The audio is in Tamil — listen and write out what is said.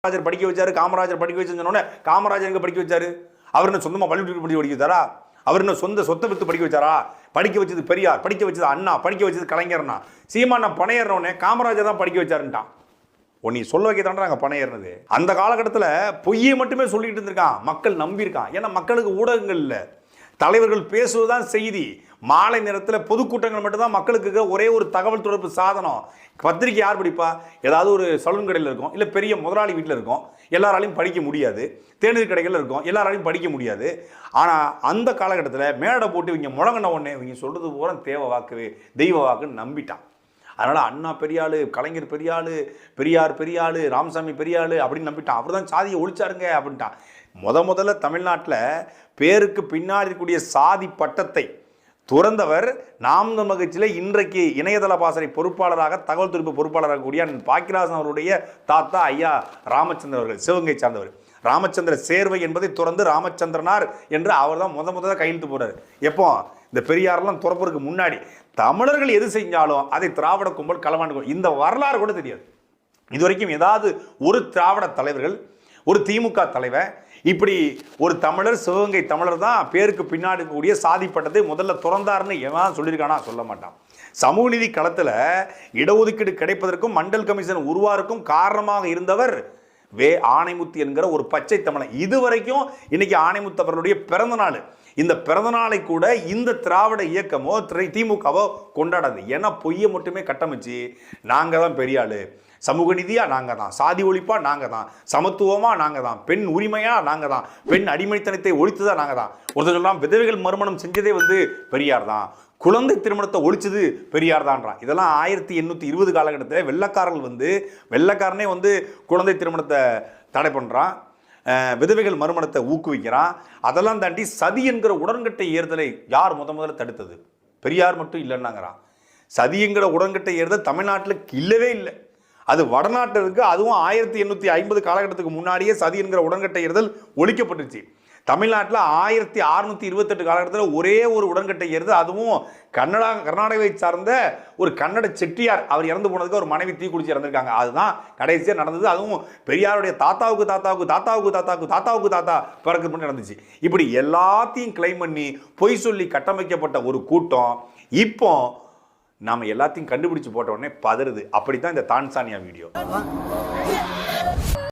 காமராஜர் படிக்க வச்சாரு, காமராஜர் படிக்க வச்சுன்னு சொன்னோன்னே காமராஜர் எங்க படிக்க வச்சாரு? அவர் என்ன சொந்தமா பள்ளிக்கூடத்துக்கு படிக்க வச்சாரா? அவர் என்ன சொத்தை வித்து படிக்க வச்சாரா? படிக்க வச்சது பெரியார், படிக்க வச்சது அண்ணா, படிக்க வச்சது கலைஞர்னா. சீமான் பணையேறனே காமராஜர் தான் படிக்க வச்சாருன்ட்டான். நீ சொல்ல வைக்க தாண்டா நாங்கள் பணையேறினது. அந்த காலகட்டத்தில் பொய்யை மட்டுமே சொல்லிட்டு இருந்திருக்கான், மக்கள் நம்பியிருக்கான். ஏன்னா மக்களுக்கு ஊடகங்கள் இல்லை, தலைவர்கள் பேசுவதுதான் செய்தி. மாலை நேரத்தில் பொதுக்கூட்டங்கள் மட்டும்தான் மக்களுக்கு ஒரே ஒரு தகவல் தொடர்பு சாதனம். பத்திரிக்கை யார் படிப்பா? ஏதாவது ஒரு சலூன் கடையில் இருக்கும், இல்லை பெரிய முதலாளி வீட்டில் இருக்கும், எல்லாராலையும் படிக்க முடியாது. தேநீர் கடைகள் இருக்கும், எல்லாராலையும் படிக்க முடியாது. ஆனால் அந்த காலகட்டத்தில் மேடை போட்டு இவங்க முழங்கின உடனே இவங்க சொல்கிறது பூரா தேவ வாக்கு, தெய்வ வாக்குன்னு நம்பிட்டான். அதனால் அண்ணா பெரியாள், கலைஞர் பெரியாள், பெரியார் பெரியாள், ராமசாமி பெரியாள் அப்படின்னு நம்பிட்டான். அவர் தான் சாதியை ஒழிச்சாருங்க அப்படின்ட்டான். முதல்ல தமிழ்நாட்டில் பேருக்கு பின்னாடி இருக்கக்கூடிய சாதி பட்டத்தை துறந்தவர் நாம் தமிழர் கட்சியில் இன்றைக்கு இணையதள பாசறை பொறுப்பாளராக, தகவல் தொடர்பு பொறுப்பாளராக கூடிய பாக்கியராஜன் அவருடைய தாத்தா ஐயா ராமச்சந்திரன் அவர்கள், சிவகங்கை சார்ந்தவர். ராமச்சந்திர சேர்வை என்பதை துறந்து ராமச்சந்திரனார் என்று அவர் தான் முதல்ல கையெழுத்து போறாரு. எப்போ? இந்த பெரியாரெல்லாம் துறப்பதற்கு முன்னாடி. தமிழர்கள் எது செஞ்சாலும் அதை திராவிட கும்பல் களவாண்டு, இந்த வரலாறு கூட தெரியாது இதுவரைக்கும். ஏதாவது ஒரு திராவிட தலைவர்கள், ஒரு திமுக தலைவர் இப்படி ஒரு தமிழர், சிவகங்கை தமிழர் தான் பேருக்கு பின்னாடி கூடிய சாதி பட்டத்தை முதல்ல துறந்தார்னு எவன் சொல்லியிருக்கானா? சொல்ல மாட்டான். சமூக நீதி களத்தில் இடஒதுக்கீடு கிடைப்பதற்கும் மண்டல் கமிஷன் உருவாருக்கும் காரணமாக இருந்தவர் ஆணைமுத்து என்கிற ஒரு பச்சை தமிழன். இதுவரைக்கும் இன்னைக்கு ஆணைமுத்து அவர்களுடைய பிறந்த நாள், இந்த பிறந்த நாளை கூட இந்த திராவிட இயக்கமோ திமுகவோ கொண்டாடாது. ஏன்னா பொய்யை மட்டுமே கட்டமைச்சு நாங்கள் தான் பெரிய ஆளு, சமூக நீதியா நாங்கள் தான், சாதி ஒழிப்பா நாங்கள் தான், சமத்துவமா நாங்கள் தான், பெண் உரிமையா நாங்கள் தான், பெண் அடிமைத்தனத்தை ஒழித்துதான் நாங்கள் தான். ஒருத்தர் சொல்லலாம் விதவைகள் மறுமணம் செஞ்சதே பெரியார் தான், குழந்தை திருமணத்தை ஒழிச்சது பெரியார் தான்றான். இதெல்லாம் 1820 காலகட்டத்தில் வெள்ளைக்காரனே குழந்தை திருமணத்தை தடை பண்ணுறான், விதவைகள் மறுமணத்தை ஊக்குவிக்கிறான். அதெல்லாம் தாண்டி சதி என்கிற உடன்கட்டை ஏறுதலை யார் முதல்ல தடுத்தது? பெரியார் மட்டும் இல்லைன்னாங்கிறான். சதி என்கிற உடன்கட்டை ஏறுதல் தமிழ்நாட்டில் இல்லவே இல்லை. அது வடநாட்டில் இருக்கு. அதுவும் 1850 காலகட்டத்துக்கு முன்னாடியே சதி என்கிற உடன்கட்டை ஏறுதல் ஒழிக்கப்பட்டுச்சு. தமிழ்நாட்டில் 1628 காலகட்டத்தில் ஒரே ஒரு உடன்கட்டை ஏறுது, அதுவும் கர்நாடகாவை சார்ந்த ஒரு கன்னட செட்டியார். அவர் இறந்து போனதுக்கு ஒரு மனைவி தீ குடிச்சு இறந்துருக்காங்க. அதுதான் கடைசியாக நடந்தது. அதுவும் பெரியாருடைய தாத்தாவுக்கு தாத்தாவுக்கு தாத்தாவுக்கு தாத்தாவுக்கு தாத்தாவுக்கு தாத்தா பிறகு பண்ணி நடந்துச்சு. இப்படி எல்லாத்தையும் கிளைம் பண்ணி பொய் சொல்லி கட்டமைக்கப்பட்ட ஒரு கூட்டம் இப்போ நாம எல்லாத்தையும் கண்டுபிடிச்சு போட்ட உடனே பதறுது. அப்படித்தான் இந்த தான்சானியா வீடியோ.